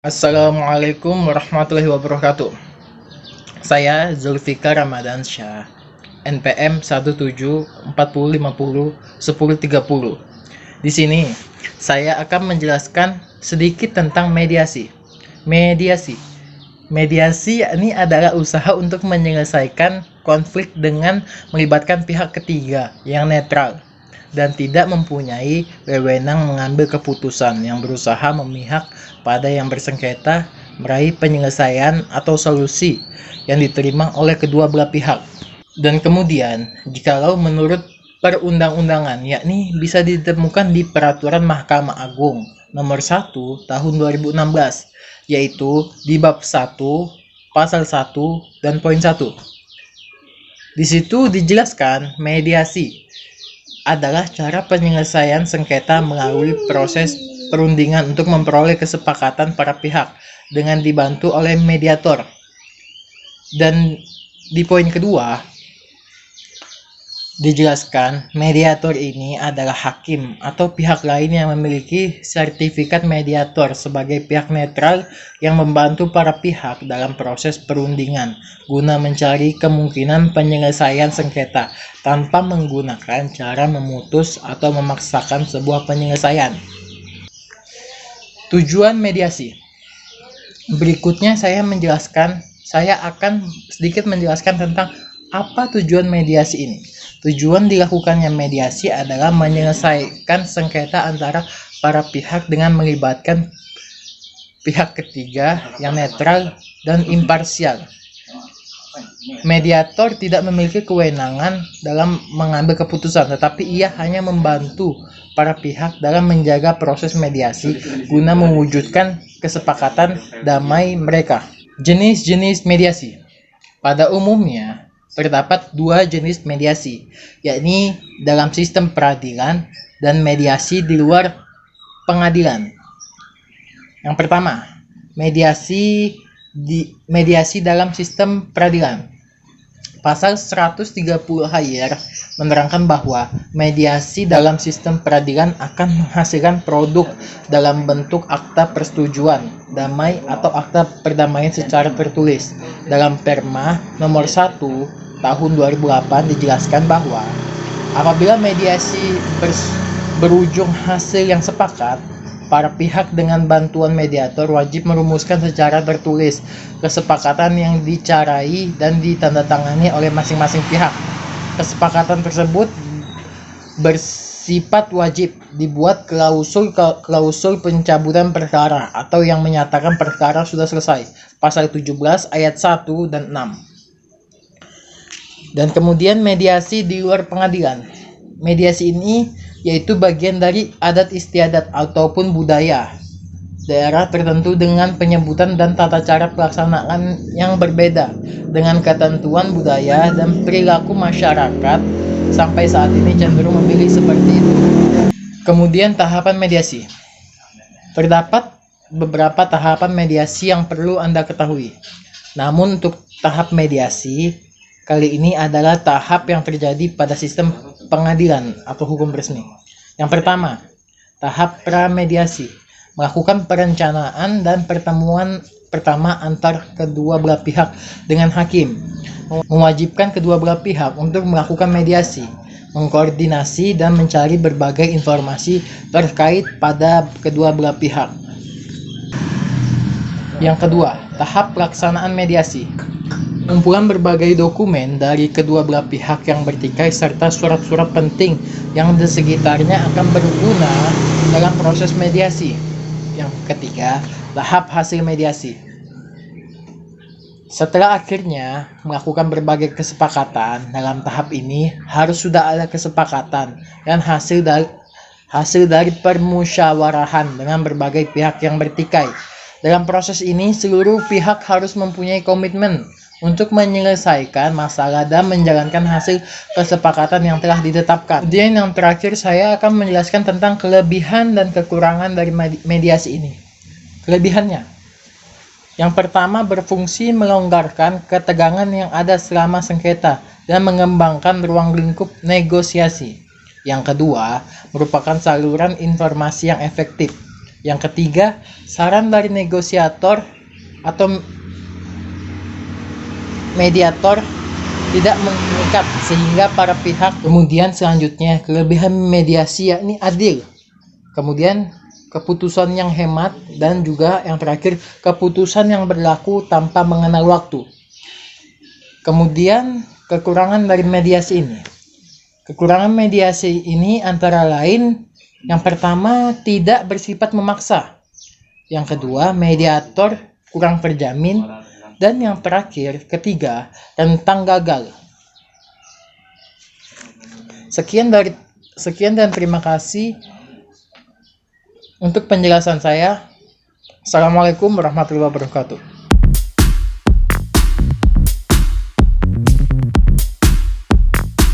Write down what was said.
Assalamualaikum warahmatullahi wabarakatuh. Saya Zulfikar Ramadan Syah, NPM 1740501030. Di sini saya akan menjelaskan sedikit tentang mediasi. Mediasi ini adalah usaha untuk menyelesaikan konflik dengan melibatkan pihak ketiga yang netral dan tidak mempunyai wewenang mengambil keputusan, yang berusaha memihak pada yang bersengketa, meraih penyelesaian atau solusi yang diterima oleh kedua belah pihak. Dan kemudian, jikalau menurut perundang-undangan, yakni bisa ditemukan di Peraturan Mahkamah Agung Nomor 1 Tahun 2016, yaitu di bab 1, pasal 1 dan poin 1. Di situ dijelaskan mediasi adalah cara penyelesaian sengketa melalui proses perundingan untuk memperoleh kesepakatan para pihak dengan dibantu oleh mediator. Dan di poin kedua dijelaskan mediator ini adalah hakim atau pihak lain yang memiliki sertifikat mediator sebagai pihak netral yang membantu para pihak dalam proses perundingan guna mencari kemungkinan penyelesaian sengketa tanpa menggunakan cara memutus atau memaksakan sebuah penyelesaian. Tujuan mediasi. Berikutnya saya akan sedikit menjelaskan tentang apa tujuan mediasi ini. Tujuan dilakukannya mediasi adalah menyelesaikan sengketa antara para pihak dengan melibatkan pihak ketiga yang netral dan imparsial. Mediator tidak memiliki kewenangan dalam mengambil keputusan, tetapi ia hanya membantu para pihak dalam menjaga proses mediasi guna mewujudkan kesepakatan damai mereka. Jenis-jenis mediasi. Pada umumnya, terdapat dua jenis mediasi, yakni dalam sistem peradilan dan mediasi di luar pengadilan. Yang pertama, mediasi dalam sistem peradilan. Pasal 130 HR menerangkan bahwa mediasi dalam sistem peradilan akan menghasilkan produk dalam bentuk akta persetujuan damai atau akta perdamaian secara tertulis. Dalam Perma nomor 1 tahun 2008 dijelaskan bahwa apabila mediasi berujung hasil yang sepakat, para pihak dengan bantuan mediator wajib merumuskan secara tertulis kesepakatan yang dicarai dan ditandatangani oleh masing-masing pihak. Kesepakatan tersebut bersifat wajib dibuat klausul pencabutan perkara atau yang menyatakan perkara sudah selesai. Pasal 17 ayat 1 dan 6. Dan kemudian mediasi di luar pengadilan. Mediasi ini yaitu bagian dari adat istiadat ataupun budaya daerah tertentu dengan penyebutan dan tata cara pelaksanaan yang berbeda dengan ketentuan budaya dan perilaku masyarakat sampai saat ini cenderung memilih seperti itu. Kemudian tahapan mediasi. Terdapat beberapa tahapan mediasi yang perlu Anda ketahui. Namun untuk tahap mediasi kali ini adalah tahap yang terjadi pada sistem pengadilan atau hukum resmi. Yang pertama, tahap pramediasi. Melakukan perencanaan dan pertemuan pertama antar kedua belah pihak dengan hakim. Mewajibkan kedua belah pihak untuk melakukan mediasi, mengkoordinasi dan mencari berbagai informasi terkait pada kedua belah pihak. Yang kedua, tahap pelaksanaan mediasi. Kumpulan berbagai dokumen dari kedua belah pihak yang bertikai serta surat-surat penting yang di sekitarnya akan berguna dalam proses mediasi. Yang ketiga, tahap hasil mediasi. Setelah akhirnya melakukan berbagai kesepakatan, dalam tahap ini harus sudah ada kesepakatan dan hasil dari permusyawarahan dengan berbagai pihak yang bertikai. Dalam proses ini, seluruh pihak harus mempunyai komitmen untuk menyelesaikan masalah dan menjalankan hasil kesepakatan yang telah ditetapkan. Kemudian yang terakhir saya akan menjelaskan tentang kelebihan dan kekurangan dari mediasi ini. Kelebihannya. Yang pertama, berfungsi melonggarkan ketegangan yang ada selama sengketa dan mengembangkan ruang lingkup negosiasi. Yang kedua, merupakan saluran informasi yang efektif. Yang ketiga, saran dari negosiator atau mediator tidak mengikat sehingga para pihak. Kemudian selanjutnya, kelebihan mediasi yakni adil. Kemudian keputusan yang hemat, dan juga yang terakhir, keputusan yang berlaku tanpa mengenal waktu. Kemudian kekurangan dari mediasi ini. Kekurangan mediasi ini antara lain, yang pertama, tidak bersifat memaksa. Yang kedua, mediator kurang terjamin. Dan yang terakhir, ketiga, rentan gagal. Sekian dan terima kasih untuk penjelasan saya. Assalamualaikum warahmatullahi wabarakatuh.